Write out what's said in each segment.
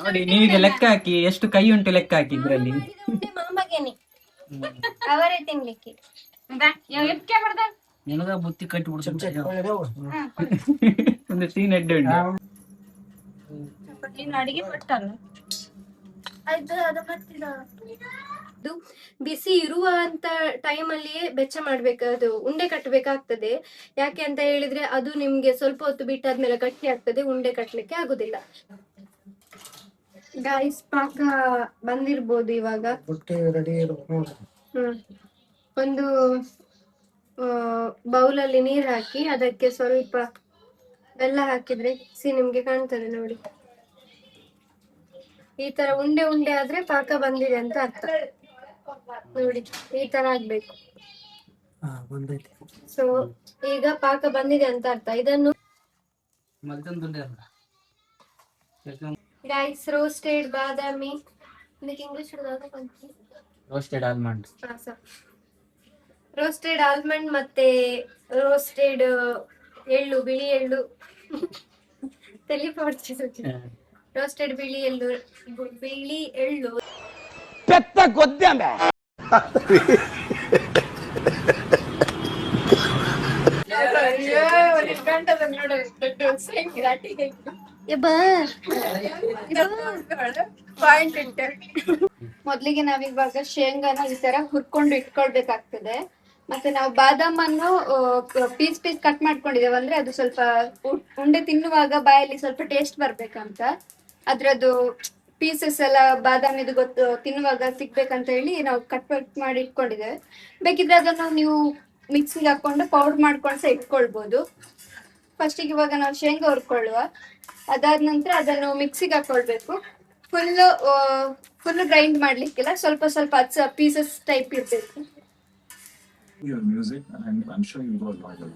ನೋಡಿ ನೀವೀಗ ಲೆಕ್ಕ ಹಾಕಿ ಎಷ್ಟು ಕೈ ಉಂಟು ಲೆಕ್ಕ ಹಾಕಿ ಇದ್ರಲ್ಲಿ. ಮಾಮಗೇನೆ ಅವರೇ ತಿನ್ಲಿಕ್ಕೆ ನಿನಗ ಬುತ್ತಿ ಕಟ್ಟಿ ಒಂದು ಸೀನ್ ಅಡ್ಡೆ ಉಂಟು. ಅಡಿಗೆ ಪಟ್ಟಲ್ಲ ಬಿಸಿ ಇರುವಂತ ಟೈಮ್ ಅಲ್ಲಿಯೇ ಬೆಚ್ಚ ಮಾಡ್ಬೇಕು, ಅದು ಉಂಡೆ ಕಟ್ಟಬೇಕಾಗ್ತದೆ. ಯಾಕೆ ಅಂತ ಹೇಳಿದ್ರೆ ಅದು ನಿಮ್ಗೆ ಸ್ವಲ್ಪ ಹೊತ್ತು ಬಿಟ್ಟಾದ್ಮೇಲೆ ಗಟ್ಟಿ ಆಗ್ತದೆ, ಉಂಡೆ ಕಟ್ಲಿಕ್ಕೆ ಆಗುದಿಲ್ಲ. ಗೈಸ್ ಪಾಕ ಬಂದಿರ್ಬೋದು ಇವಾಗ. ಒಂದು ಬೌಲಲ್ಲಿ ನೀರ್ ಹಾಕಿ ಅದಕ್ಕೆ ಸ್ವಲ್ಪ ಬೆಲ್ಲ ಹಾಕಿದ್ರೆ ನಿಮ್ಗೆ ಕಾಣ್ತದೆ ನೋಡಿ. ಈ ತರ ಉಂಡೆ ಉಂಡೆ ಆದ್ರೆ ಪಾಕ ಬಂದಿದೆ ಅಂತ ಅರ್ಥ. ನೋಡಿ ಈ ತರ ಆಗ್ಬೇಕು. ಸೊ ಈಗ ಪಾಕ ಬಂದಿದೆ ಅಂತ ಅರ್ಥ. ಇದನ್ನು ಗೈಸ್ ರೋಸ್ಟೆಡ್ ಬಾದಾಮಿ, ಇಂಗ್ಲಿಷ್ ರೋಸ್ಟೆಡ್ ಆಲ್ಮಂಡ್ ಮತ್ತೆ ರೋಸ್ಟೆಡ್ ಎಳ್ಳು, ಬಿಳಿ ಎಳ್ಳು ರೋಸ್ಟೆಡ್ ಬಿಳಿ ಎಳ್ಳು ಪೆತ್ತ ಗೊದ್ದಮೆ ಮೊದ್ಲಿಗೆ ನಾವಿವಾಗ ಶೇಂಗಾನ ಈ ತರ ಹುರ್ಕೊಂಡು ಇಟ್ಕೊಳ್ಬೇಕಾಗ್ತದೆ. ಮತ್ತೆ ನಾವು ಬಾದಾಮನ್ನು ಪೀಸ್ ಕಟ್ ಮಾಡ್ಕೊಂಡಿದ್ದೇವೆ ಅಂದ್ರೆ ಅದು ಸ್ವಲ್ಪ ಉಂಡೆ ತಿನ್ನುವಾಗ ಬಾಯಲ್ಲಿ ಸ್ವಲ್ಪ ಟೇಸ್ಟ್ ಬರ್ಬೇಕಂತ, ಅದ್ರದ್ದು ಪೀಸಸ್ ಎಲ್ಲ ಬಾದಾಮಿದು ತಿನ್ನುವಾಗ ಸಿಗ್ಬೇಕಂತ ಹೇಳಿ ನಾವು ಕಟ್ ಮಾಡಿ ಇಟ್ಕೊಂಡಿದ್ದೇವೆ. ಬೇಕಿದ್ರೆ ಅದನ್ನು ನೀವು ಮಿಕ್ಸಿಗೆ ಹಾಕೊಂಡು ಪೌಡರ್ ಮಾಡ್ಕೊಂಡು ಸಹ ಇಟ್ಕೊಳ್ಬಹುದು. ಫಸ್ಟಿಗೆ ಇವಾಗ ನಾವು ಶೇಂಗಾ ಹುರ್ಕೊಳ್ಳುವ. ಅದಾದ ನಂತರ ಅದನ್ನು ಮಿಕ್ಸಿಗೆ ಹಾಕೊಳ್ಬೇಕು. ಫುಲ್ ಗ್ರೈಂಡ್ ಮಾಡ್ಲಿಕ್ಕಿಲ್ಲ, ಸ್ವಲ್ಪ ಸ್ವಲ್ಪ ಪೀಸಸ್ ಟೈಪ್ ಇರ್ಬೇಕು. Your music, and I'm sure you will like it.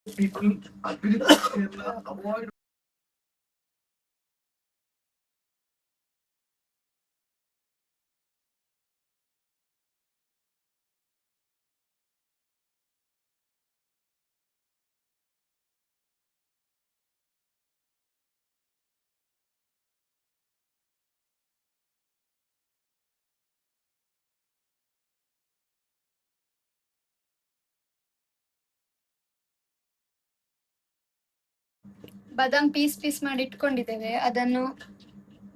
People avoid. Badam piece ಮಾಡಿ ಇಟ್ಕೊಂಡಿದ್ದೇವೆ. ಅದನ್ನು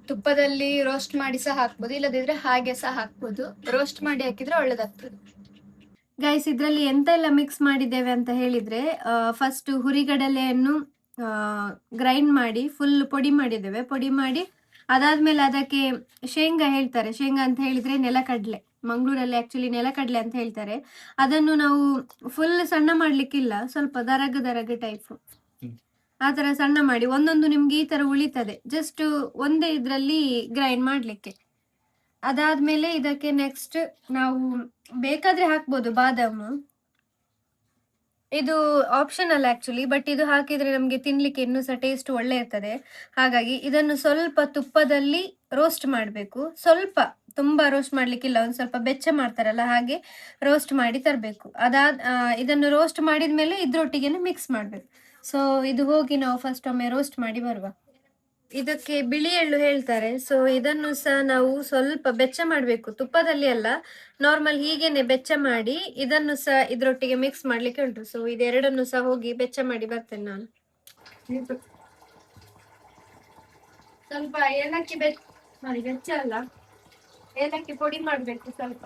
ತುಪ್ಪದಲ್ಲಿ ರೋಸ್ಟ್ ಮಾಡಿ ಸಹ ಹಾಕ್ಬೋದು, ಇಲ್ಲದಿದ್ರೆ ಹಾಗೆ ಸಹ ಹಾಕ್ಬೋದು. ರೋಸ್ಟ್ ಮಾಡಿ ಹಾಕಿದ್ರೆ ಒಳ್ಳೇದಾಗ್ತದೆ. ಗೈಸ್ ಇದ್ರಲ್ಲಿ ಎಂತ ಎಲ್ಲ ಮಿಕ್ಸ್ ಮಾಡಿದ್ದೇವೆ ಅಂತ ಹೇಳಿದ್ರೆ, ಫಸ್ಟ್ ಹುರಿಗಡಲೆಯನ್ನು ಗ್ರೈಂಡ್ ಮಾಡಿ ಫುಲ್ ಪೊಡಿ ಮಾಡಿದ್ದೇವೆ. ಪೊಡಿ ಮಾಡಿ ಅದಾದ್ಮೇಲೆ ಅದಕ್ಕೆ ಶೇಂಗಾ ಹೇಳ್ತಾರೆ, ಶೇಂಗಾ ಅಂತ ಹೇಳಿದ್ರೆ ನೆಲಕಡಲೆ, ಮಂಗಳೂರಲ್ಲಿ ಆಕ್ಚುಲಿ ನೆಲಕಡಲೆ ಅಂತ ಹೇಳ್ತಾರೆ. ಅದನ್ನು ನಾವು ಫುಲ್ ಸಣ್ಣ ಮಾಡ್ಲಿಕ್ಕಿಲ್ಲ, ಸ್ವಲ್ಪ ದರಗ ಟೈಪ್ ಆ ತರ ಸಣ್ಣ ಮಾಡಿ ಒಂದೊಂದು ನಿಮ್ಗೆ ಈ ತರ ಉಳಿತದೆ, ಜಸ್ಟ್ ಒಂದೇ ಇದ್ರಲ್ಲಿ ಗ್ರೈಂಡ್ ಮಾಡ್ಲಿಕ್ಕೆ. ಅದಾದ್ಮೇಲೆ ಇದಕ್ಕೆ ನೆಕ್ಸ್ಟ್ ನಾವು ಬೇಕಾದ್ರೆ ಹಾಕ್ಬೋದು ಬಾದಾಮು, ಇದು ಆಪ್ಷನಲ್ ಆಕ್ಚುಲಿ, ಬಟ್ ಇದು ಹಾಕಿದ್ರೆ ನಮ್ಗೆ ತಿನ್ಲಿಕ್ಕೆ ಇನ್ನೂ ಸಹ ಟೇಸ್ಟ್ ಒಳ್ಳೆ ಇರ್ತದೆ. ಹಾಗಾಗಿ ಇದನ್ನು ಸ್ವಲ್ಪ ತುಪ್ಪದಲ್ಲಿ ರೋಸ್ಟ್ ಮಾಡಬೇಕು. ಸ್ವಲ್ಪ ತುಂಬಾ ರೋಸ್ಟ್ ಮಾಡ್ಲಿಕ್ಕಿಲ್ಲ, ಒಂದ್ ಸ್ವಲ್ಪ ಬೆಚ್ಚ ಮಾಡ್ತಾರಲ್ಲ ಹಾಗೆ ರೋಸ್ಟ್ ಮಾಡಿ ತರಬೇಕು. ಇದನ್ನು ರೋಸ್ಟ್ ಮಾಡಿದ್ಮೇಲೆ ಇದ್ರೊಟ್ಟಿಗೆನೆ ಮಿಕ್ಸ್ ಮಾಡ್ಬೇಕು. ಸೊ ಇದು ಹೋಗಿ ನಾವು ಫಸ್ಟ್ ಒಮ್ಮೆ ರೋಸ್ಟ್ ಮಾಡಿ ಬರುವ. ಇದಕ್ಕೆ ಬಿಳಿ ಎಳ್ಳು ಹೇಳ್ತಾರೆ. ಸೊ ಇದನ್ನು ಸಹ ನಾವು ಸ್ವಲ್ಪ ಬೆಚ್ಚ ಮಾಡಬೇಕು, ತುಪ್ಪದಲ್ಲಿ ಅಲ್ಲ, ನಾರ್ಮಲ್ ಹೀಗೇನೆ ಬೆಚ್ಚ ಮಾಡಿ ಇದನ್ನು ಸಹ ಇದ್ರೊಟ್ಟಿಗೆ ಮಿಕ್ಸ್ ಮಾಡ್ಲಿಕ್ಕೆ ಉಂಟು. ಸೊ ಇದೆರಡನ್ನು ಸಹ ಹೋಗಿ ಬೆಚ್ಚ ಮಾಡಿ ಬರ್ತೇನೆ ನಾನು. ಸ್ವಲ್ಪ ಏಲಕ್ಕಿ ಬೆಚ್ಚ ಅಲ್ಲ, ಏಲಕ್ಕಿ ಪೊಡಿ ಮಾಡ್ಬೇಕು ಸ್ವಲ್ಪ.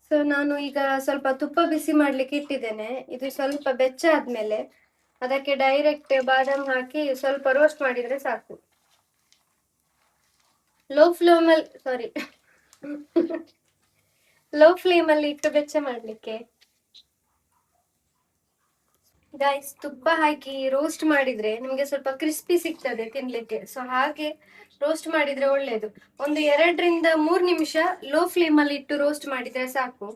ಸೊ ನಾನು ಈಗ ಸ್ವಲ್ಪ ತುಪ್ಪ ಬಿಸಿ ಮಾಡ್ಲಿಕ್ಕೆ ಇಟ್ಟಿದ್ದೇನೆ. ಇದು ಸ್ವಲ್ಪ ಬೆಚ್ಚ ಆದ್ಮೇಲೆ ಅದಕ್ಕೆ ಡೈರೆಕ್ಟ್ ಬಾದಾಮ್ ಹಾಕಿ ಸ್ವಲ್ಪ ರೋಸ್ಟ್ ಮಾಡಿದ್ರೆ ಸಾಕು. ಲೋ ಫ್ಲೇಮ್ ಅಲ್ಲಿ ಇಟ್ಟು ಬೆಚ್ಚ ಮಾಡ್ಲಿಕ್ಕೆ. ಗೈಸ್ ತುಪ್ಪ ಹಾಕಿ ರೋಸ್ಟ್ ಮಾಡಿದ್ರೆ ನಿಮ್ಗೆ ಸ್ವಲ್ಪ ಕ್ರಿಸ್ಪಿ ಸಿಗ್ತದೆ ತಿನ್ಲಿಕ್ಕೆ. ಸೊ ಹಾಗೆ ರೋಸ್ಟ್ ಮಾಡಿದ್ರೆ ಒಳ್ಳೇದು. ಒಂದು 2 ರಿಂದ 3 ನಿಮಿಷ ಲೋ ಫ್ಲೇಮ್ ಅಲ್ಲಿ ಇಟ್ಟು ರೋಸ್ಟ್ ಮಾಡಿದ್ರೆ ಸಾಕು.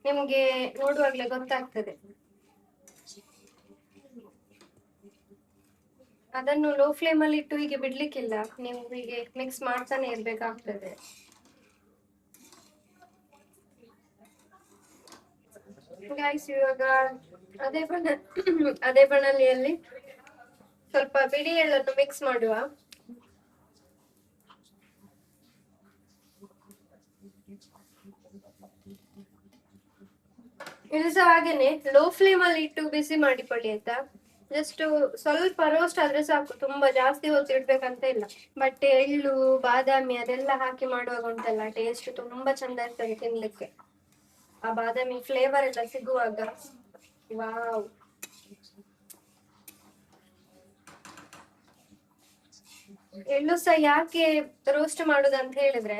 ನಿಮ್ಗೆ ನೋಡುವಾಗ್ಲೇ ಗೊತ್ತಾಗ್ತದೆ. ಅದನ್ನು ಲೋ ಫ್ಲೇಮ್ ಅಲ್ಲಿ ಇಟ್ಟು ಹೀಗೆ ಬಿಡ್ಲಿಕ್ಕಿಲ್ಲ, ನೀವು ಹೀಗೆ ಮಿಕ್ಸ್ ಮಾಡ್ತಾನೆ ಇರ್ಬೇಕಾಗ್ತದೆ. ಗೈಸ್ ಇವಾಗ ಅದೇ ಬಾಣಲಿಯಲ್ಲಿ ಸ್ವಲ್ಪ ಬಿಳಿ ಎಳ್ಳನ್ನು ಮಿಕ್ಸ್ ಮಾಡುವ. ಇದು ಸಹ ಹಾಗೇನೆ ಲೋ ಫ್ಲೇಮ್ ಅಲ್ಲಿ ಇಟ್ಟು ಬಿಸಿ ಮಾಡಿಕೊಳ್ಳಿ ಆಯ್ತಾ. ಜಸ್ಟ್ ಸ್ವಲ್ಪ ರೋಸ್ಟ್ ಆದ್ರೆ ಸಾಕು, ತುಂಬಾ ಜಾಸ್ತಿ ಹೊತ್ತು ಇಡ್ಬೇಕಂತ ಇಲ್ಲ. ಬಟ್ ಎಳ್ಳು ಬಾದಾಮಿ ಅದೆಲ್ಲ ಹಾಕಿ ಮಾಡುವಾಗ ಉಂಟಲ್ಲ, ಟೇಸ್ಟ್ ತುಂಬಾ ಚಂದ ಇರ್ತದೆ ತಿನ್ಲಿಕ್ಕೆ. ಆ ಬಾದಾಮಿ ಫ್ಲೇವರ್ ಎಲ್ಲ ಸಿಗುವಾಗ ವಾವ್. ಎಳ್ಳು ಸಹ ಯಾಕೆ ರೋಸ್ಟ್ ಮಾಡುದಂತ ಹೇಳಿದ್ರೆ,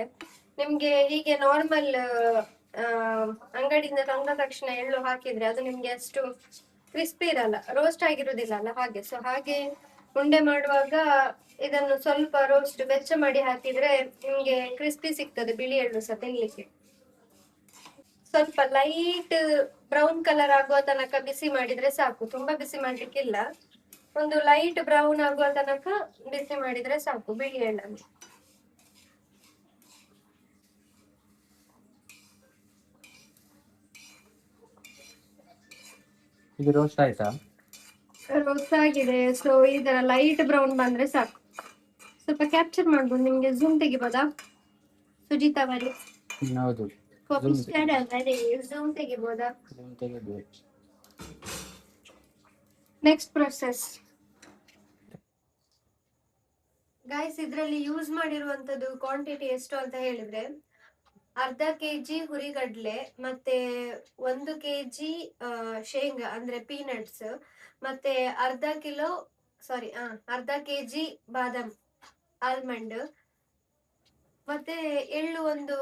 ನಿಮ್ಗೆ ಹೀಗೆ ನಾರ್ಮಲ್ ಅಂಗಡಿಯಿಂದ ತಂದ ತಕ್ಷಣ ಎಳ್ಳು ಹಾಕಿದ್ರೆ ಅದು ನಿಮ್ಗೆ ಅಷ್ಟು ಕ್ರಿಸ್ಪಿ ಇರಲ್ಲ, ರೋಸ್ಟ್ ಆಗಿರುದಿಲ್ಲ ಅಲ್ಲ ಹಾಗೆ. ಸೊ ಹಾಗೆ ಉಂಡೆ ಮಾಡುವಾಗ ಇದನ್ನು ಸ್ವಲ್ಪ ರೋಸ್ಟ್ ಬೆಚ್ಚ ಮಾಡಿ ಹಾಕಿದ್ರೆ ನಿಮ್ಗೆ ಕ್ರಿಸ್ಪಿ ಸಿಗ್ತದೆ ಬಿಳಿ ಎಳ್ಳು ಸಹ ತಿನ್ಲಿಕ್ಕೆ. ಸ್ವಲ್ಪ ಲೈಟ್ ಬ್ರೌನ್ ಕಲರ್ ಆಗುವ ತನಕ ಬಿಸಿ ಮಾಡಿದ್ರೆ ಸಾಕು, ತುಂಬಾ ಬಿಸಿ ಮಾಡ್ಲಿಕ್ಕಿಲ್ಲ. ಒಂದು ಲೈಟ್ ಬ್ರೌನ್ ಆಗುವ ತನಕ ಬಿಸಿ ಮಾಡಿದ್ರೆ ಸಾಕು ಬಿಳಿ ಎಳ್ಳನ್ನು. ಇದು ರೋಸ್ಟ್ ಆಯ್ತಾ? ರೋಸ್ಟ್ ಆಗಿದೆ. ಸೊ ಈ ತರ ಲೈಟ್ ಬ್ರೌನ್ ಬಂದ್ರೆ ಸಾಕು. ಸ್ವಲ್ಪ ಕ್ಯಾಪ್ಚರ್ ಮಾಡ್ಬೋದು, ನಿಮ್ಗೆ ಝೂಮ್ ತೆಗಿಬೋದಾ ಸುಜಿತ್ ಅವರೇ? ಹೌದು, ಝೂಮ್ ತೆಗಿಬೋದಾ? ನೆಕ್ಸ್ಟ್ ಪ್ರೊಸೆಸ್ ಗೈಸ್, ಇದ್ರಲ್ಲಿ ಯೂಸ್ ಮಾಡಿರುವಂತದ್ದು ಕ್ವಾಂಟಿಟಿ ಎಷ್ಟು ಅಂತ ಹೇಳಿದ್ರೆ, ಅರ್ಧ ಕೆಜಿ ಹುರಿಗಡ್ಲೆ, ಮತ್ತೆ 1 ಕೆಜಿ ಶೇಂಗಾ ಅಂದ್ರೆ ಪೀನಟ್ಸ್, ಮತ್ತೆ ಅರ್ಧ ಕೆಜಿ ಬಾದಾಮ್ ಆಲ್ಮಂಡ್, ಮತ್ತೆ ಎಳ್ಳು ಒಂದು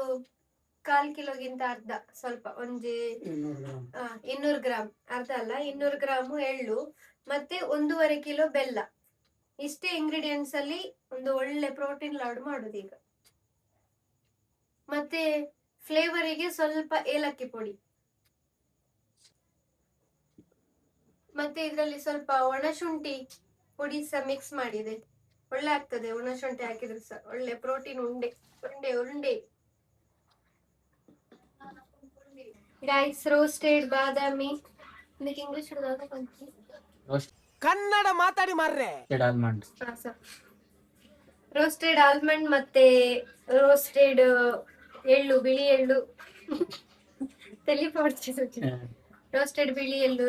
1/4 ಕಿಲೋಗಿಂತ ಅರ್ಧ, ಸ್ವಲ್ಪ 200 ಗ್ರಾಮ್, ಅರ್ಧ ಅಲ್ಲ 200 ಗ್ರಾಮ್ ಎಳ್ಳು, ಮತ್ತೆ 1.5 ಕಿಲೋ ಬೆಲ್ಲ. ಇಷ್ಟೇ ಇಂಗ್ರೀಡಿಯೆಂಟ್ಸ್ ಅಲ್ಲಿ ಒಂದು ಒಳ್ಳೆ ಪ್ರೋಟೀನ್ ಲಾಡು ಮಾಡುದು ಈಗ. ಮತ್ತೆ ಫ್ಲೇವರಿಗೆ ಸ್ವಲ್ಪ ಏಲಕ್ಕಿ ಪುಡಿ, ಮತ್ತೆ ಇದರಲ್ಲಿ ಸ್ವಲ್ಪ ಒಣಶುಂಠಿ ಪುಡಿ ಸಹ ಮಿಕ್ಸ್ ಮಾಡಿದೆ. ಒಳ್ಳೆ ಆಗ್ತದೆ ಒಣಶುಂಠಿ ಹಾಕಿದ್ರೆ ಸಹ, ಒಳ್ಳೆ ಪ್ರೋಟೀನ್ ಉಂಡೆ ಉಂಡೆ ಉಂಡೆ. ಗೈಸ್ ರೋಸ್ಟೆಡ್ ಬಾದಾಮಿ, ಇದಕ್ಕೆ ಇಂಗ್ಲಿಷ್ ಕನ್ನಡ ಮಾತಾಡಿ ಮಾರ್ರೆ. ಆಲ್ಮಂಡ್, ರೋಸ್ಟೆಡ್ ಆಲ್ಮಂಡ್ ಮತ್ತೆ ರೋಸ್ಟೆಡ್ ಎಳ್ಳು, ಬಿಳಿ ಎಳ್ಳು ರೋಸ್ಟೆಡ್ ಬಿಳಿ ಎಳ್ಳು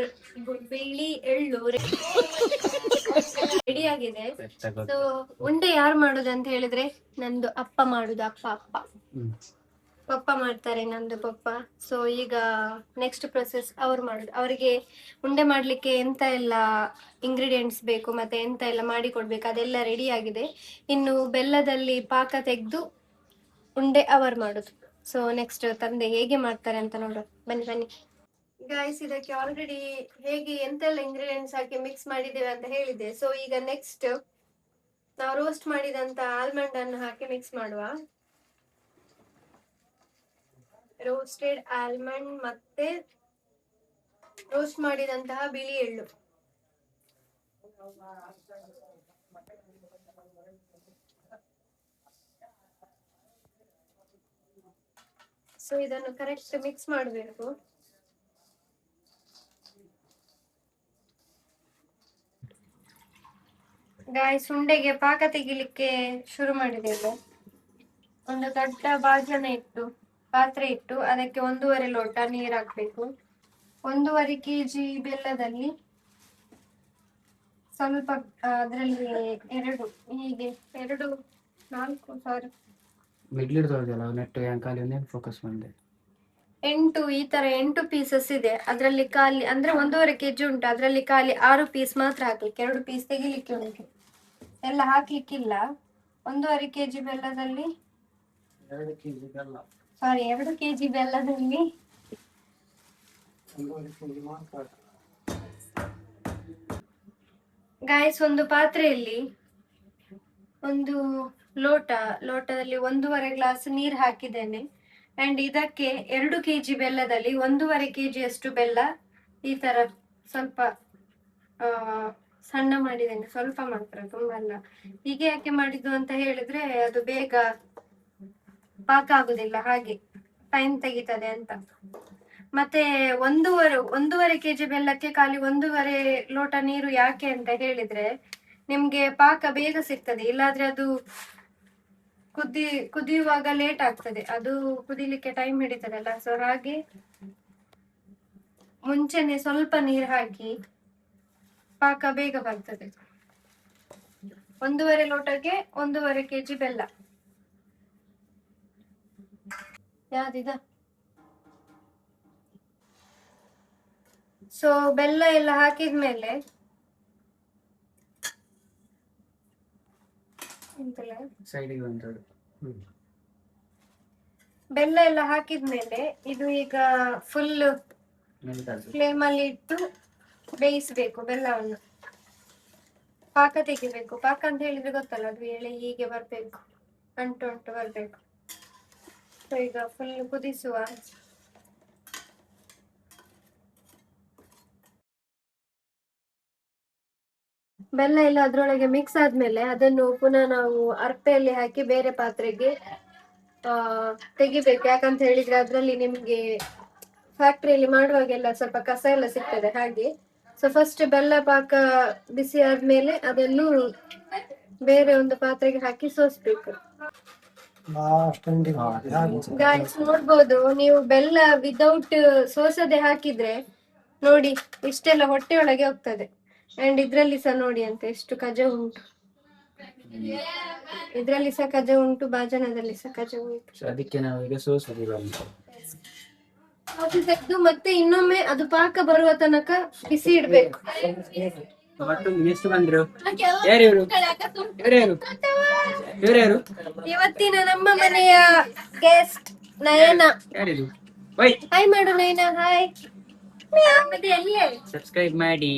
ರೆಡಿ ಆಗಿದೆ. ಸೊ ಉಂಡೆ ಯಾರು ಮಾಡುದು ಅಂತ ಹೇಳಿದ್ರೆ, ನಂದು ಅಪ್ಪ ಮಾಡುದು. ಪಪ್ಪ ಮಾಡ್ತಾರೆ, ನಂದು ಪಪ್ಪ. ಸೊ ಈಗ ನೆಕ್ಸ್ಟ್ ಪ್ರೊಸೆಸ್ ಅವ್ರು ಮಾಡುದು. ಅವರಿಗೆ ಉಂಡೆ ಮಾಡ್ಲಿಕ್ಕೆ ಎಂತ ಎಲ್ಲ ಇಂಗ್ರೀಡಿಯೆಂಟ್ಸ್ ಬೇಕು ಮತ್ತೆ ಎಂತ ಎಲ್ಲ ಮಾಡಿ ಕೊಡ್ಬೇಕು ಅದೆಲ್ಲ ರೆಡಿ ಆಗಿದೆ. ಇನ್ನು ಬೆಲ್ಲದಲ್ಲಿ ಪಾಕ ತೆಗೆದು ಉಂಡೆ ಅವರು ಮಾಡುದು. ಸೊ ನೆಕ್ಸ್ಟ್ ತಂದೆ ಹೇಗೆ ಮಾಡ್ತಾರೆ ಅಂತ ನೋಡುವ, ಬನ್ನಿ. ಗೈಸ್ ಇದಕ್ಕೆ ಆಲ್ರೆಡಿ ಹೇಗೆ ಎಂತೆಲ್ಲ ಇಂಗ್ರೀಡಿಯೆಂಟ್ಸ್ ಹಾಕಿ ಮಿಕ್ಸ್ ಮಾಡಿದ್ದೇವೆ ಅಂತ ಹೇಳಿದೆ. ಸೊ ಈಗ ನೆಕ್ಸ್ಟ್ ನಾವು ರೋಸ್ಟ್ ಮಾಡಿದಂತ ಆಲ್ಮಂಡ್ ಅನ್ನು ಹಾಕಿ ಮಿಕ್ಸ್ ಮಾಡುವ. ರೋಸ್ಟೆಡ್ ಆಲ್ಮಂಡ್ ಮತ್ತೆ ರೋಸ್ಟ್ ಮಾಡಿದಂತಹ ಬಿಳಿ ಎಳ್ಳು. ಸೊ ಇದನ್ನು ಕರೆಕ್ಟ್ ಮಿಕ್ಸ್ ಮಾಡಬೇಕು. ಗಾಯ್ಸ್ ಉಂಡೆಗೆ ಪಾಕ ತೆಗಿಲಿಕ್ಕೆ ಶುರು ಮಾಡಿದ್ದೇವೆ. ಒಂದು ದೊಡ್ಡ ಪಾತ್ರೆ ಇಟ್ಟು ಅದಕ್ಕೆ 1.5 ಲೋಟ ನೀರು ಹಾಕ್ಬೇಕು. 1.5 ಕೆಜಿ ಬೆಲ್ಲದಲ್ಲಿ ಸ್ವಲ್ಪ ಅದರಲ್ಲಿ 8 ಈ ತರ 8 ಪೀಸಸ್ ಇದೆ. ಅದ್ರಲ್ಲಿ ಖಾಲಿ ಅಂದ್ರೆ 1.5 ಕೆಜಿ ಉಂಟು, ಅದ್ರಲ್ಲಿ ಖಾಲಿ 6 ಪೀಸ್ ಮಾತ್ರ ಹಾಕ್ಲಿಕ್ಕೆ, 2 ಪೀಸ್ ತೆಗಿಲಿಕ್ಕೆ ಉಂಟು, ಎಲ್ಲ ಹಾಕ್ಲಿಕ್ಕಿಲ್ಲ. 1.5 ಕೆಜಿ ಬೆಲ್ಲದಲ್ಲಿ 2 ಕೆಜಿ ಬೆಲ್ಲದಲ್ಲಿ ಗಾಯ್ಸ್, ಒಂದು ಪಾತ್ರೆಯಲ್ಲಿ ಒಂದು ಲೋಟದಲ್ಲಿ 1.5 ಗ್ಲಾಸ್ ನೀರು ಹಾಕಿದ್ದೇನೆ. ಅಂಡ್ ಇದಕ್ಕೆ 2 kg ಬೆಲ್ಲದಲ್ಲಿ 1.5 kg ಅಷ್ಟು ಬೆಲ್ಲ ಈ ತರ ಸ್ವಲ್ಪ ಸಣ್ಣ ಮಾಡಿದ್ದೇನೆ, ಸ್ವಲ್ಪ ಮಾತ್ರ, ತುಂಬಾ ಅಲ್ಲ. ಹೀಗೆ ಯಾಕೆ ಮಾಡಿದ್ದು ಅಂತ ಹೇಳಿದ್ರೆ ಅದು ಬೇಗ ಪಾಕ ಆಗುದಿಲ್ಲ, ಹಾಗೆ ಟೈಮ್ ತೆಗಿತದೆ ಅಂತ. ಮತ್ತೆ 1.5 kg ಬೆಲ್ಲಕ್ಕೆ ಖಾಲಿ 1.5 ಲೋಟ ನೀರು ಯಾಕೆ ಅಂತ ಹೇಳಿದ್ರೆ ನಿಮ್ಗೆ ಪಾಕ ಬೇಗ ಸಿಗ್ತದೆ. ಇಲ್ಲಾದ್ರೆ ಅದು ಕುದಿಯುವಾಗ ಲೇಟ್ ಆಗ್ತದೆ, ಅದು ಕುದಿಲಿಕ್ಕೆ ಟೈಮ್ ಹಿಡಿತದಲ್ಲ. ಸೊ ಹಾಗೆ ಮುಂಚೆನೆ ಸ್ವಲ್ಪ ನೀರು ಹಾಕಿ ಪಾಕ ಬೇಗ ಬರ್ತದೆ. 1.5 ಲೋಟಕ್ಕೆ 1.5 kg ಬೆಲ್ಲ. ಯಾವ್ದಿದ? ಸೊ ಬೆಲ್ಲ ಎಲ್ಲ ಹಾಕಿದ್ಮೇಲೆ ಬೆಲ್ಲ ಎಲ್ಲ ಹಾಕಿದ್ಮೇಲೆ ಇದು ಈಗ ಫುಲ್ ಫ್ಲೇಮ್ ಅಲ್ಲಿ ಇಟ್ಟು ಬೇಯಿಸ್ಬೇಕು. ಬೆಲ್ಲವನ್ನು ಪಾಕ ತೆಗಿಬೇಕು. ಪಾಕ ಅಂತ ಹೇಳಿದ್ರೆ ಗೊತ್ತಲ್ಲ, ಅದು ಎಳೆ ಹೀಗೆ ಬರ್ಬೇಕು, ಅಂಟು ಬರ್ಬೇಕು. ಸೊ ಈಗ ಫುಲ್ ಕುದಿಸುವ. ಬೆಲ್ಲ ಎಲ್ಲ ಅದ್ರೊಳಗೆ ಮಿಕ್ಸ್ ಆದ್ಮೇಲೆ ಅದನ್ನು ಪುನಃ ನಾವು ಅರ್ಪೆಯಲ್ಲಿ ಹಾಕಿ ಬೇರೆ ಪಾತ್ರೆಗೆ ತೆಗಿಬೇಕು. ಯಾಕಂತ ಹೇಳಿದ್ರೆ ಅದ್ರಲ್ಲಿ ನಿಮ್ಗೆ ಫ್ಯಾಕ್ಟ್ರಿಯಲ್ಲಿ ಮಾಡುವಾಗೆಲ್ಲ ಸ್ವಲ್ಪ ಕಸ ಎಲ್ಲ ಸಿಗ್ತದೆ, ಹಾಗೆ. ಸೊ ಫಸ್ಟ್ ಬೆಲ್ಲ ಪಾಕ ಬಿಸಿ ಆದ್ಮೇಲೆ ಅದನ್ನು ಬೇರೆ ಒಂದು ಪಾತ್ರೆಗೆ ಹಾಕಿ ಸೋಸ್ಬೇಕು. ಗಾಯ್ಸ್, ನೋಡ್ಬೋದು ನೀವು, ಬೆಲ್ಲ ವಿದೌಟ್ ಸೋಸದೆ ಹಾಕಿದ್ರೆ ನೋಡಿ ಇಷ್ಟೆಲ್ಲ ಹೊಟ್ಟೆ ಒಳಗೆ ಹೋಗ್ತದೆ. ಅಂಡ್ ಇದ್ರಲ್ಲಿ ಸಹ ನೋಡಿ ಅಂತ ಎಷ್ಟು ಕಜ ಉಂಟು, ಇದ್ರಲ್ಲಿ ಸಹ ಕಜ ಉಂಟು, ಬಾಜನದಲ್ಲಿ ಸಹ ಕಜ ಉಂಟು. ಅದಕ್ಕೆ ನಾವು ಈಗ ಸೋಸುದಿಲ್ಲ. ತೆಗೆದು ಮತ್ತೆ ಇನ್ನೊಮ್ಮೆ ಅದು ಪಾಕ ಬರುವ ತನಕ ಬಿಸಿ ಇಡ್ಬೇಕು. ಎಷ್ಟು ಬಂದ್ರು? ಯಾರ್ಯಾರು? ಇವರ್ಯಾರು? ಇವತ್ತಿನ ನಮ್ಮ ಮನೆಯ ಗೆಸ್ಟ್ ನಯನ. ಯಾರಿದು? ಹಾಯ್ ಮಾಡು ನಯನ, ಹಾಯ್. ಸಬ್ಸ್ಕ್ರೈಬ್ ಮಾಡಿ.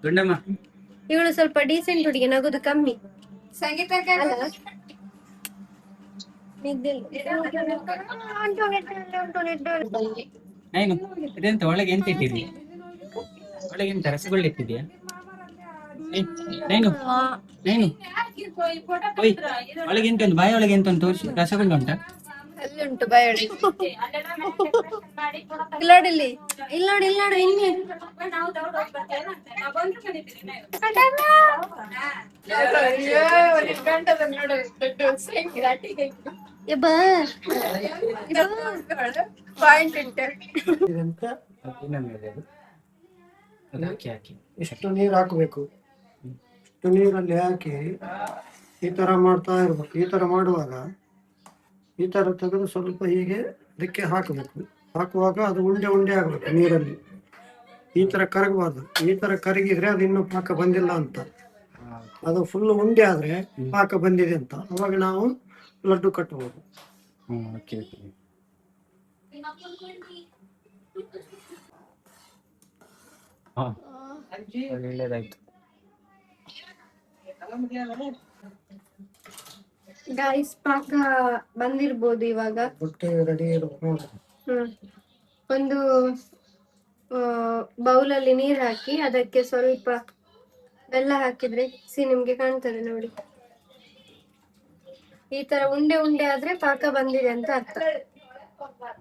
ಗುಂಡಮ್ಮ ಇವಳು ಸ್ವಲ್ಪ ಡೀಸೆಂಟ್ ಹುಡುಗಿ, ನಗುದು ಕಮ್ಮಿ. ಸಂಗೀತ ನೈನು ಇದೆಂತ ಒಳಗೆ ಎಂತ ಇಟ್ಟಿರಿ? ಒಳಗೆ ಎಂತ ರಸಗುಳ್ಳ ಇಟ್ಟಿದ್ಯಾ? ನೈನು ನೈನು ಒಳಗೆ ಎಂತ ಉಂಟು? ಬಾಯಿ ಒಳಗೆ ಎಂತ ಉಂಟು? ರಸಗುಳ್ಳ ಉಂಟಾ? ಅಲ್ಲಿ ಉಂಟು ಬಾಯೊಳಗೆ. ಇಲ್ಲೋಡಿಲ್ಲಿ, ಇಲ್ಲೋಡಿ ಇನ್ನಿ ಇಷ್ಟು ನೀರು ಹಾಕಬೇಕು. ಇಷ್ಟು ನೀರಲ್ಲಿ ಹಾಕಿ ಈ ತರ ಮಾಡ್ತಾ ಇರ್ಬೇಕು. ಈ ತರ ಮಾಡುವಾಗ ಈ ತರ ತೆಗೆದು ಸ್ವಲ್ಪ ಹೀಗೆ ಅದಕ್ಕೆ ಹಾಕಬೇಕು. ಹಾಕುವಾಗ ಅದು ಉಂಡೆ ಉಂಡೆ ಆಗ್ಬೇಕು ನೀರಲ್ಲಿ. ಈ ತರ ಕರಗಬಾರ್ದು. ಈ ತರ ಕರಗಿದ್ರೆ ಅದು ಇನ್ನೂ ಪಾಕ ಬಂದಿಲ್ಲ ಅಂತ. ಅದು ಫುಲ್ ಉಂಡೆ ಆದ್ರೆ ಪಾಕ ಬಂದಿದೆ ಅಂತ, ಅವಾಗ ನಾವು ಲಡ್ಡು ಕಟ್ಟಬಹುದು. ಒಳ್ಳೆದಾಯ್ತು. ಗಾಯ್ಸ್, ಪಾಕ ಬಂದಿರ್ಬೋದು ಇವಾಗ. ರೆಡಿ ಇರ್ಬೇಕು. ಒಂದು ಬೌಲಲ್ಲಿ ನೀರು ಹಾಕಿ ಅದಕ್ಕೆ ಸ್ವಲ್ಪ ಬೆಲ್ಲ ಹಾಕಿದ್ರೆ ನಿಮ್ಗೆ ಕಾಣ್ತದೆ ನೋಡಿ. ಈ ತರ ಉಂಡೆ ಉಂಡೆ ಆದ್ರೆ ಪಾಕ ಬಂದಿದೆ ಅಂತ ಅರ್ಥ.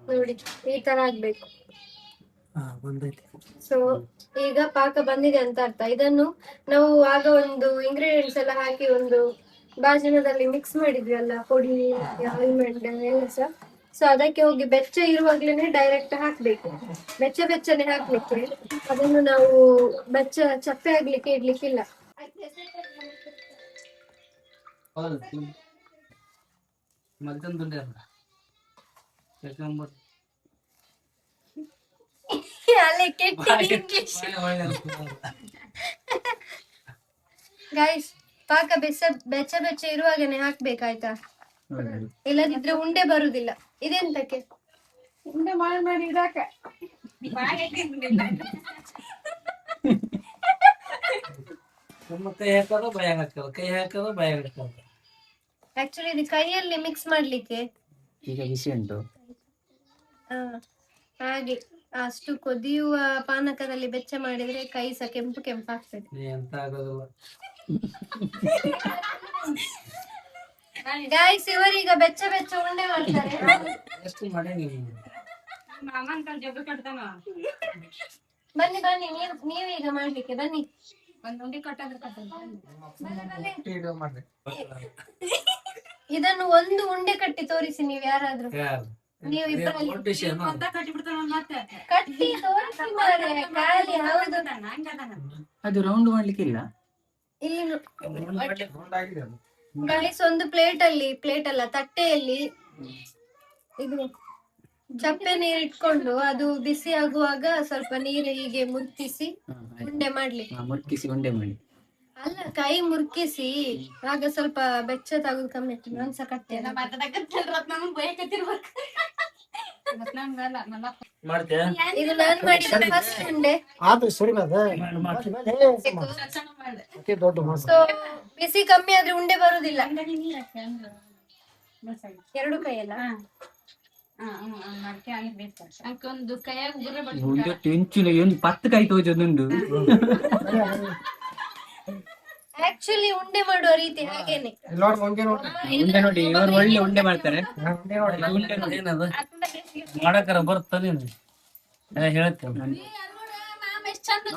ನೋಡಿ ಈ ತರ ಆಗ್ಬೇಕು. ಸೊ ಈಗ ಪಾಕ ಬಂದಿದೆ ಅಂತ ಅರ್ಥ. ಇದನ್ನು ನಾವು ಆಗ ಒಂದು ಇಂಗ್ರೀಡಿಯೆಂಟ್ಸ್ ಎಲ್ಲ ಹಾಕಿ ಒಂದು ಬಾಜಿನದಲ್ಲಿ ಮಿಕ್ಸ್ ಮಾಡಿದ್ವಿ ಅಲ್ಲ, ಪೊಡಿ ಆಲ್ಮಂಡ್ ಎಲ್ಲ ಸಹ. ಸೊ ಅದಕ್ಕೆ ಹೋಗಿ ಬೆಚ್ಚ ಇರುವಾಗ್ಲೇನೆ ಡೈರೆಕ್ಟ್ ಹಾಕ್ಬೇಕು. ಬೆಚ್ಚನೆ ಹಾಕ್ಲಿಕ್ಕೆ, ಅದನ್ನು ನಾವು ಬೆಚ್ಚ ಚಪ್ಪೆ ಆಗ್ಲಿಕ್ಕೆ ಇಡ್ಲಿಕ್ಕಿಲ್ಲ. ಗೈಸ್, ಪಾಕ ಬೆಚ್ಚ ಬೆಚ್ಚ ಇರುವಾಗನೆ ಹಾಕ್ಬೇಕಾಯ್ತಾ, ಇಲ್ಲದಿದ್ರೆ ಉಂಡೆ ಬರುದಿಲ್ಲ. ಇದೆಂತಕ್ಕೆ ಉಂಡೆ ಮಾಡಿ ಇಡಾಕ? ಕೈ ಹಾಕೋದು ಬಾಯಾಗ ಹಾಕೋದು, ಕೈ ಹಾಕೋದು ಬಾಯಾಗ ಹಾಕೋದು. ಆಕ್ಚುಲಿ ಇದು ಕೈಯಲ್ಲಿ ಮಿಕ್ಸ್ ಮಾಡ್ಲಿಕ್ಕೆ. ಈಗ ಬಿಸಿ ಉಂಟು. ಹಾಗೆ ಅಷ್ಟು ಕೊದಿಯುವ ಪಾನಕದಲ್ಲಿ ಬೆಚ್ಚ ಮಾಡಿದ್ರೆ ಕೈ ಸಹ ಕೆಂಪು ಕೆಂಪಾಗ್ತದೆ. ಎಂತ ಆಗೋದಿಲ್ಲ. ಗಾಯ್ಸ್, ಇವರೀಗ ಬೆಚ್ಚ ಬೆಚ್ಚ ಉಂಡೆ ಮಾಡ್ತಾರೆ. ಎಷ್ಟು ಮಾಡಿ ನೀವು ಬನ್ನಿ ಬನ್ನಿ, ನೀವೀಗ ಮಾಡ್ಲಿಕ್ಕೆ ಬನ್ನಿ. ಇದನ್ನು ಒಂದು ಉಂಡೆ ಕಟ್ಟಿ ತೋರಿಸಿ ನೀವು ಯಾರಾದ್ರೂ. ನೀವು ಇಬ್ಬರಲ್ಲಿ ಕಟ್ಟಿ ತೋರಿಸಿ ಮಾರ್ರೆ, ಖಾಲಿ. ಹೌದು, ಅದು ರೌಂಡ್ ಮಾಡ್ಲಿಕ್ಕೆ ಇಲ್ಲ. ಇಲ್ಲಿ ಗೈಸ್, ಒಂದು ಪ್ಲೇಟ್ ಅಲ್ಲ, ತಟ್ಟೆಯಲ್ಲಿ ಇದು ಚಪ್ಪೆ ನೀರು ಇಟ್ಕೊಂಡು ಅದು ಬಿಸಿ ಆಗುವಾಗ ಸ್ವಲ್ಪ ನೀರು ಹೀಗೆ ಮುರ್ಕಿಸಿ ಉಂಡೆ ಮಾಡ್ಲಿಕ್ಕೆ. ಮುರ್ಕಿಸಿ ಉಂಡೆ ಮಾಡಿ. ಅಲ್ಲ, ಕೈ ಮುರ್ಕಿಸಿ ಆಗ ಸ್ವಲ್ಪ ಬೆಚ್ಚ ತಗೋದು ಕಮ್ಮಿ ಆಗ್ತದೆ. ಒಂದ್ಸ ಕಟ್ಟೆ ಮಾಡ್ತೀಯಾ? ಇದು ನಾನು ಮಾಡಿದ ಫಸ್ಟ್ ಉಂಡೆ. ಆದ್ರೆ ಸರಿ ಅತಿ ದೊಡ್ಡ ಮೋಸ. ಸೊ ಬಿಸಿ ಕಮ್ಮಿ ಆದ್ರೆ ಉಂಡೆ ಬರುದಿಲ್ಲ. ಎರಡು ಕೈಯಲ್ಲ. ಒಂದು 10 ಕೈ ತೋಜೊಂದುಂಡು. ಆಕ್ಚುಲಿ ಉಂಡೆ ಮಾಡುವ ರೀತಿ ಹಾಗೇನೆ. ಉಂಡೆ ನೋಡಿ, ಇವರು ಒಳ್ಳೆ ಉಂಡೆ ಮಾಡ್ತಾರೆ. ಏನದು ಮಾಡಕರ ಬರ್ತಾ ನೀನು ಹೇಳ್ತೇವೆ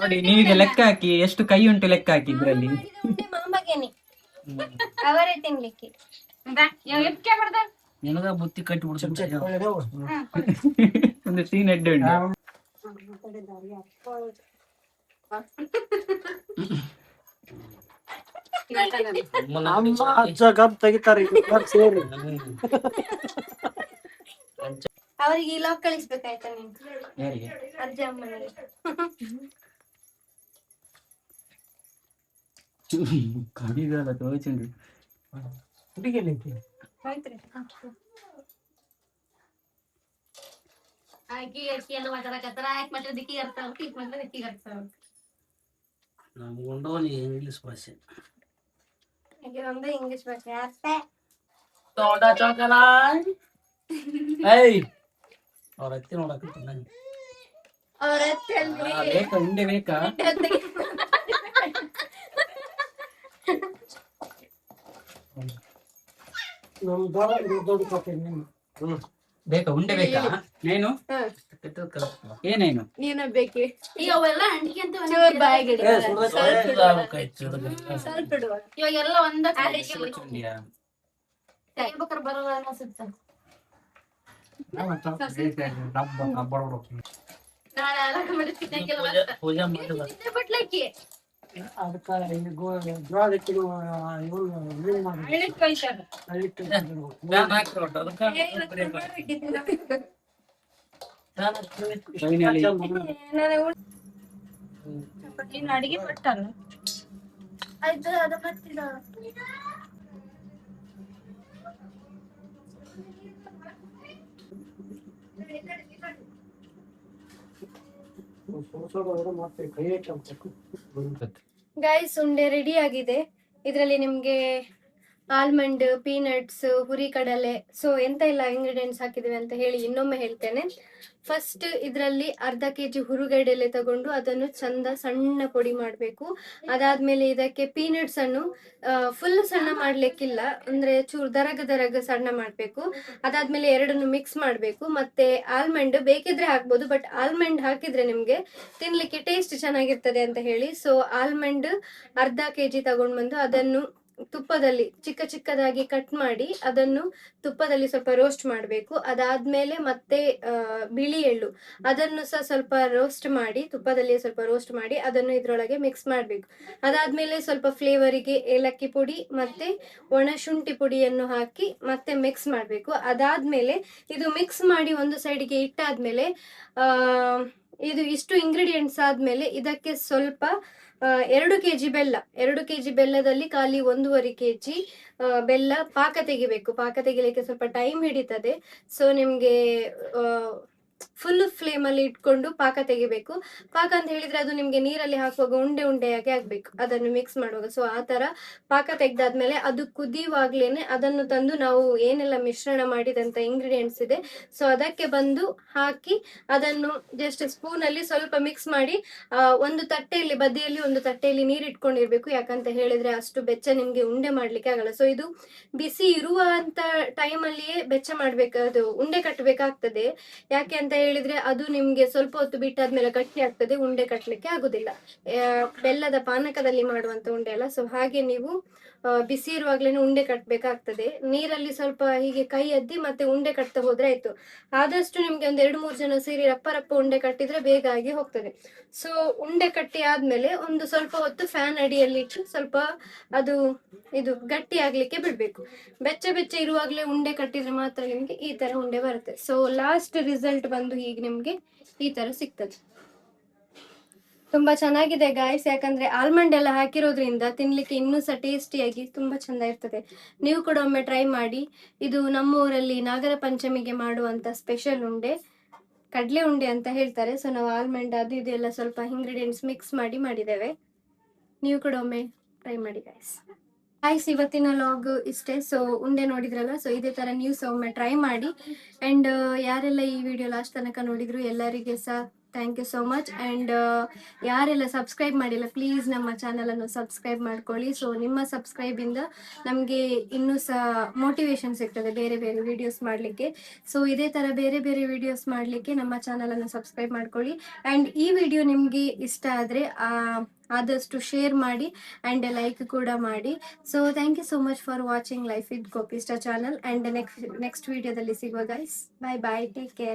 ನೋಡಿ, ನೀವೀಗ ಲೆಕ್ಕ ಹಾಕಿ ಎಷ್ಟು ಕೈ ಉಂಟು ಲೆಕ್ಕ ಹಾಕಿ ಇದ್ರಲ್ಲಿ. ಉಂಡೆ ಮಾಮಗೇನೆ, ಅವರೇ ತಿನ್ಲಿಕ್ಕೆ. ನಿನಗ ಬುತ್ತಿ ಕಟ್ಟಿ ಬಿಡ್ತೀನಿ. ಒಂದು ಸೀನ್ ಎಡ್ಡೆ ಉಂಟು. ಅಮ್ಮ ಅಜ್ಜ ಗಬ್ ತೆಗಿತಾರೆ ಸೇರಿ. ಅವರಿಗೆ ಈ ಲಾಕ್ ಕಳಿಸ್ಬೇಕಾಯ್ತಾ ನೀನು? ಯಾರಿಗೆ? ಅಜ್ಜ ಅಮ್ಮನಿಗೆ. ಕಡಿದಲ್ಲ ತೋಚುಂಡು. ನಮ್ಗೊಂಡೋನಿ ಇಂಗ್ಲಿಷ್ ಭಾಷೆ. ಒಂದು ಇಂಗ್ಲಿಷ್ ಭಾಷೆ. ಅವ್ರ ಅತ್ತಿ ನೋಡಕ ಅವರ ಬೇಕಾ ಉಂಡೆ ಬೇಕಾ? ಬೇಕಾ ಉಂಡೆ ಬೇಕಾ? ನೇನು ಏನೇನು ನೀನ ಬೇಕಿ ಚೂರ್ ಬಾಯಿಗೆ ಸ್ವಲ್ಪ ಇಡುವ. ಇವಾಗೆಲ್ಲ ಒಂದ ಬರೋಲ್ಲ ಅನ್ಸುತ್ತ. ಪೂಜೆ ಮಾಡಿದ ಬಟ್ಲಕ್ಕಿ ಅಡಿಗೆ ಪಟ್ಟಲ್ಲ ಆಯ್ತು, ಅದು ಬರ್ತಿಲ್ಲ. ಗೈಸ್, ಉಂಡೆ ರೆಡಿ ಆಗಿದೆ. ಇದರಲ್ಲಿ ನಿಮ್ಗೆ ಆಲ್ಮಂಡ್, ಪೀನಟ್ಸ್, ಹುರಿ ಕಡಲೆ, ಸೊ ಎಂತ ಎಲ್ಲ ಇಂಗ್ರೀಡಿಯೆಂಟ್ಸ್ ಹಾಕಿದ್ದೇವೆ ಅಂತ ಹೇಳಿ ಇನ್ನೊಮ್ಮೆ ಹೇಳ್ತೇನೆ. ಫಸ್ಟ್ ಇದರಲ್ಲಿ ಅರ್ಧ kg ಹುರುಗಡ್ಡೆಲೆ ತಗೊಂಡು ಅದನ್ನು ಚಂದ ಸಣ್ಣ ಪುಡಿ ಮಾಡಬೇಕು. ಅದಾದ್ಮೇಲೆ ಇದಕ್ಕೆ ಪೀನಟ್ಸ್ ಅನ್ನು ಫುಲ್ ಸಣ್ಣ ಮಾಡ್ಲಿಕ್ಕಿಲ್ಲ, ಅಂದ್ರೆ ಚೂರು ದರಗ ಸಣ್ಣ ಮಾಡ್ಬೇಕು. ಅದಾದ್ಮೇಲೆ ಎರಡನ್ನು ಮಿಕ್ಸ್ ಮಾಡ್ಬೇಕು. ಮತ್ತೆ ಆಲ್ಮಂಡ್ ಬೇಕಿದ್ರೆ ಹಾಕ್ಬೋದು, ಬಟ್ ಆಲ್ಮಂಡ್ ಹಾಕಿದ್ರೆ ನಿಮ್ಗೆ ತಿನ್ಲಿಕ್ಕೆ ಟೇಸ್ಟ್ ಚೆನ್ನಾಗಿರ್ತದೆ ಅಂತ ಹೇಳಿ, ಸೊ ಆಲ್ಮಂಡ್ ಅರ್ಧ kg ತಗೊಂಡು ಬಂದು ಅದನ್ನು ತುಪ್ಪದಲ್ಲಿ ಚಿಕ್ಕದಾಗಿ ಕಟ್ ಮಾಡಿ ಅದನ್ನು ತುಪ್ಪದಲ್ಲಿ ಸ್ವಲ್ಪ ರೋಸ್ಟ್ ಮಾಡಬೇಕು. ಅದಾದ್ಮೇಲೆ ಮತ್ತೆ ಬಿಳಿ ಎಳ್ಳು ಅದನ್ನು ಸಹ ಸ್ವಲ್ಪ ರೋಸ್ಟ್ ಮಾಡಿ ತುಪ್ಪದಲ್ಲಿ ಸ್ವಲ್ಪ ರೋಸ್ಟ್ ಮಾಡಿ ಅದನ್ನು ಇದ್ರೊಳಗೆ ಮಿಕ್ಸ್ ಮಾಡಬೇಕು. ಅದಾದ್ಮೇಲೆ ಸ್ವಲ್ಪ ಫ್ಲೇವರಿಗೆ ಏಲಕ್ಕಿ ಪುಡಿ ಮತ್ತೆ ಒಣ ಶುಂಠಿ ಪುಡಿಯನ್ನು ಹಾಕಿ ಮತ್ತೆ ಮಿಕ್ಸ್ ಮಾಡಬೇಕು. ಅದಾದ್ಮೇಲೆ ಇದು ಮಿಕ್ಸ್ ಮಾಡಿ ಒಂದು ಸೈಡಿಗೆ ಇಟ್ಟಾದ್ಮೇಲೆ ಇದು ಇಷ್ಟು ಇಂಗ್ರೀಡಿಯೆಂಟ್ಸ್ ಆದ್ಮೇಲೆ ಇದಕ್ಕೆ ಸ್ವಲ್ಪ 2 kg ಬೆಲ್ಲ, 2 kg ಬೆಲ್ಲದಲ್ಲಿ ಖಾಲಿ 1.5 kg ಬೆಲ್ಲ ಪಾಕ ತೆಗಿಬೇಕು. ಪಾಕ ತೆಗಿಲಿಕ್ಕೆ ಸ್ವಲ್ಪ ಟೈಮ್ ಹಿಡಿತದೆ. ಸೊ ನಿಮ್ಗೆ ಫುಲ್ ಫ್ಲೇಮ್ ಅಲ್ಲಿ ಇಟ್ಕೊಂಡು ಪಾಕ ತೆಗಿಬೇಕು. ಪಾಕ ಅಂತ ಹೇಳಿದ್ರೆ ಅದು ನಿಮ್ಗೆ ನೀರಲ್ಲಿ ಹಾಕುವಾಗ ಉಂಡೆ ಉಂಡೆಯಾಗಿ ಆಗ್ಬೇಕು ಅದನ್ನು ಮಿಕ್ಸ್ ಮಾಡುವಾಗ. ಸೊ ಆ ತರ ಪಾಕ ತೆಗ್ದಾದ್ಮೇಲೆ ಅದು ಕುದಿಯುವಾಗ್ಲೇನೆ ಅದನ್ನು ತಂದು ನಾವು ಏನೆಲ್ಲ ಮಿಶ್ರಣ ಮಾಡಿದಂತ ಇಂಗ್ರೀಡಿಯೆಂಟ್ಸ್ ಇದೆ ಸೊ ಅದಕ್ಕೆ ಬಂದು ಹಾಕಿ ಅದನ್ನು ಜಸ್ಟ್ ಸ್ಪೂನ್ ಅಲ್ಲಿ ಸ್ವಲ್ಪ ಮಿಕ್ಸ್ ಮಾಡಿ ಒಂದು ತಟ್ಟೆಯಲ್ಲಿ ಬದಿಯಲ್ಲಿ ಒಂದು ತಟ್ಟೆಯಲ್ಲಿ ನೀರು ಇಟ್ಕೊಂಡಿರ್ಬೇಕು. ಯಾಕಂತ ಹೇಳಿದ್ರೆ ಅಷ್ಟು ಬೆಚ್ಚ ನಿಮ್ಗೆ ಉಂಡೆ ಮಾಡ್ಲಿಕ್ಕೆ ಆಗಲ್ಲ. ಸೊ ಇದು ಬಿಸಿ ಇರುವಂತ ಟೈಮ್ ಅಲ್ಲಿಯೇ ಬೆಚ್ಚ ಮಾಡ್ಬೇಕು, ಅದು ಉಂಡೆ ಕಟ್ಟಬೇಕಾಗ್ತದೆ. ಯಾಕೆ ಅಂತ ಹೇಳಿದ್ರೆ ಅದು ನಿಮ್ಗೆ ಸ್ವಲ್ಪ ಹೊತ್ತು ಬಿಟ್ಟಾದ್ಮೇಲೆ ಗಟ್ಟಿ ಆಗ್ತದೆ, ಉಂಡೆ ಕಟ್ಟಲಿಕ್ಕೆ ಆಗುದಿಲ್ಲ. ಬೆಲ್ಲದ ಪಾನಕದಲ್ಲಿ ಮಾಡುವಂತ ಉಂಡೆ ಅಲ್ಲ. ಸೊ ಹಾಗೆ ನೀವು ಬಿಸಿ ಇರುವಾಗ್ಲೇನೆ ಉಂಡೆ ಕಟ್ಟಬೇಕಾಗ್ತದೆ. ನೀರಲ್ಲಿ ಸ್ವಲ್ಪ ಹೀಗೆ ಕೈ ಅದ್ದಿ ಮತ್ತೆ ಉಂಡೆ ಕಟ್ತಾ ಹೋದ್ರೆ ಆಯ್ತು. ಆದಷ್ಟು ನಿಮ್ಗೆ ಒಂದ್ 2-3 ಜನ ಸೇರಿ ರಪ್ಪ ರಪ್ಪ ಉಂಡೆ ಕಟ್ಟಿದ್ರೆ ಬೇಗ ಆಗಿ ಹೋಗ್ತದೆ. ಸೊ ಉಂಡೆ ಕಟ್ಟಿ ಆದ್ಮೇಲೆ ಒಂದು ಸ್ವಲ್ಪ ಹೊತ್ತು ಫ್ಯಾನ್ ಅಡಿಯಲ್ಲಿ ಇಟ್ಟು ಸ್ವಲ್ಪ ಅದು ಇದು ಗಟ್ಟಿ ಆಗ್ಲಿಕ್ಕೆ ಬಿಡ್ಬೇಕು. ಬೆಚ್ಚ ಬೆಚ್ಚ ಇರುವಾಗ್ಲೇ ಉಂಡೆ ಕಟ್ಟಿದ್ರೆ ಮಾತ್ರ ನಿಮ್ಗೆ ಈ ತರ ಉಂಡೆ ಬರುತ್ತೆ. ಸೊ ಲಾಸ್ಟ್ ರಿಸಲ್ಟ್ ಬಂದು ಹೀಗೆ ನಿಮ್ಗೆ ಈ ತರ ಸಿಗ್ತದೆ. ತುಂಬಾ ಚೆನ್ನಾಗಿದೆ ಗಾಯ್ಸ್. ಯಾಕಂದ್ರೆ ಆಲ್ಮಂಡ್ ಎಲ್ಲ ಹಾಕಿರೋದ್ರಿಂದ ತಿನ್ಲಿಕ್ಕೆ ಇನ್ನೂ ಸಹ ಟೇಸ್ಟಿಯಾಗಿ ತುಂಬಾ ಚಂದ ಇರ್ತದೆ. ನೀವು ಕೂಡ ಒಮ್ಮೆ ಟ್ರೈ ಮಾಡಿ. ಇದು ನಮ್ಮ ಊರಲ್ಲಿ ನಾಗರ ಪಂಚಮಿಗೆ ಮಾಡುವಂತ ಸ್ಪೆಷಲ್ ಉಂಡೆ, ಕಡ್ಲೆ ಉಂಡೆ ಅಂತ ಹೇಳ್ತಾರೆ. ಸೊ ನಾವು ಆಲ್ಮಂಡ್ ಅದು ಇದೆಲ್ಲ ಸ್ವಲ್ಪ ಇಂಗ್ರೀಡಿಯೆಂಟ್ಸ್ ಮಿಕ್ಸ್ ಮಾಡಿ ಮಾಡಿದ್ದೇವೆ. ನೀವು ಕೂಡ ಒಮ್ಮೆ ಟ್ರೈ ಮಾಡಿ ಗಾಯ್ಸ್. ಇವತ್ತಿನ ಲಾಗ್ ಇಷ್ಟೇ. ಸೊ ಉಂಡೆ ನೋಡಿದ್ರಲ್ಲ, ಸೊ ಇದೇ ತರ ನೀವು ಸಹ ಒಮ್ಮೆ ಟ್ರೈ ಮಾಡಿ. ಅಂಡ್ ಯಾರೆಲ್ಲ ಈ ವಿಡಿಯೋ ಲಾಸ್ಟ್ ತನಕ ನೋಡಿದ್ರು ಎಲ್ಲರಿಗೆ ಸಹ thank you so much. And ಯಾರೆಲ್ಲ ಸಬ್ಸ್ಕ್ರೈಬ್ ಮಾಡಿಲ್ಲ ಪ್ಲೀಸ್ ನಮ್ಮ ಚಾನಲ್ ಅನ್ನು ಸಬ್ಸ್ಕ್ರೈಬ್ ಮಾಡ್ಕೊಳ್ಳಿ. ಸೊ ನಿಮ್ಮ ಸಬ್ಸ್ಕ್ರೈಬ್ ಇಂದ ನಮಗೆ ಇನ್ನೂ ಸಹ ಮೋಟಿವೇಶನ್ ಸಿಗ್ತದೆ ಬೇರೆ ಬೇರೆ ವಿಡಿಯೋಸ್ ಮಾಡಲಿಕ್ಕೆ. ಸೊ ಇದೇ ತರ ಬೇರೆ ಬೇರೆ ವಿಡಿಯೋಸ್ ಮಾಡಲಿಕ್ಕೆ ನಮ್ಮ ಚಾನಲ್ ಅನ್ನು ಸಬ್ಸ್ಕ್ರೈಬ್ ಮಾಡ್ಕೊಳ್ಳಿ. ಅಂಡ್ ಈ ವಿಡಿಯೋ ನಿಮ್ಗೆ ಇಷ್ಟ ಆದ್ರೆ ಆದಷ್ಟು ಶೇರ್ ಮಾಡಿ ಅಂಡ್ ಲೈಕ್ ಕೂಡ ಮಾಡಿ. So thank you so much for watching life with ಗೋಪಿಸ್ಟಾ ಚಾನಲ್. ಅಂಡ್ ನೆಕ್ಸ್ಟ್ ವಿಡಿಯೋದಲ್ಲಿ ಸಿಗುವ guys. Bye bye, take care.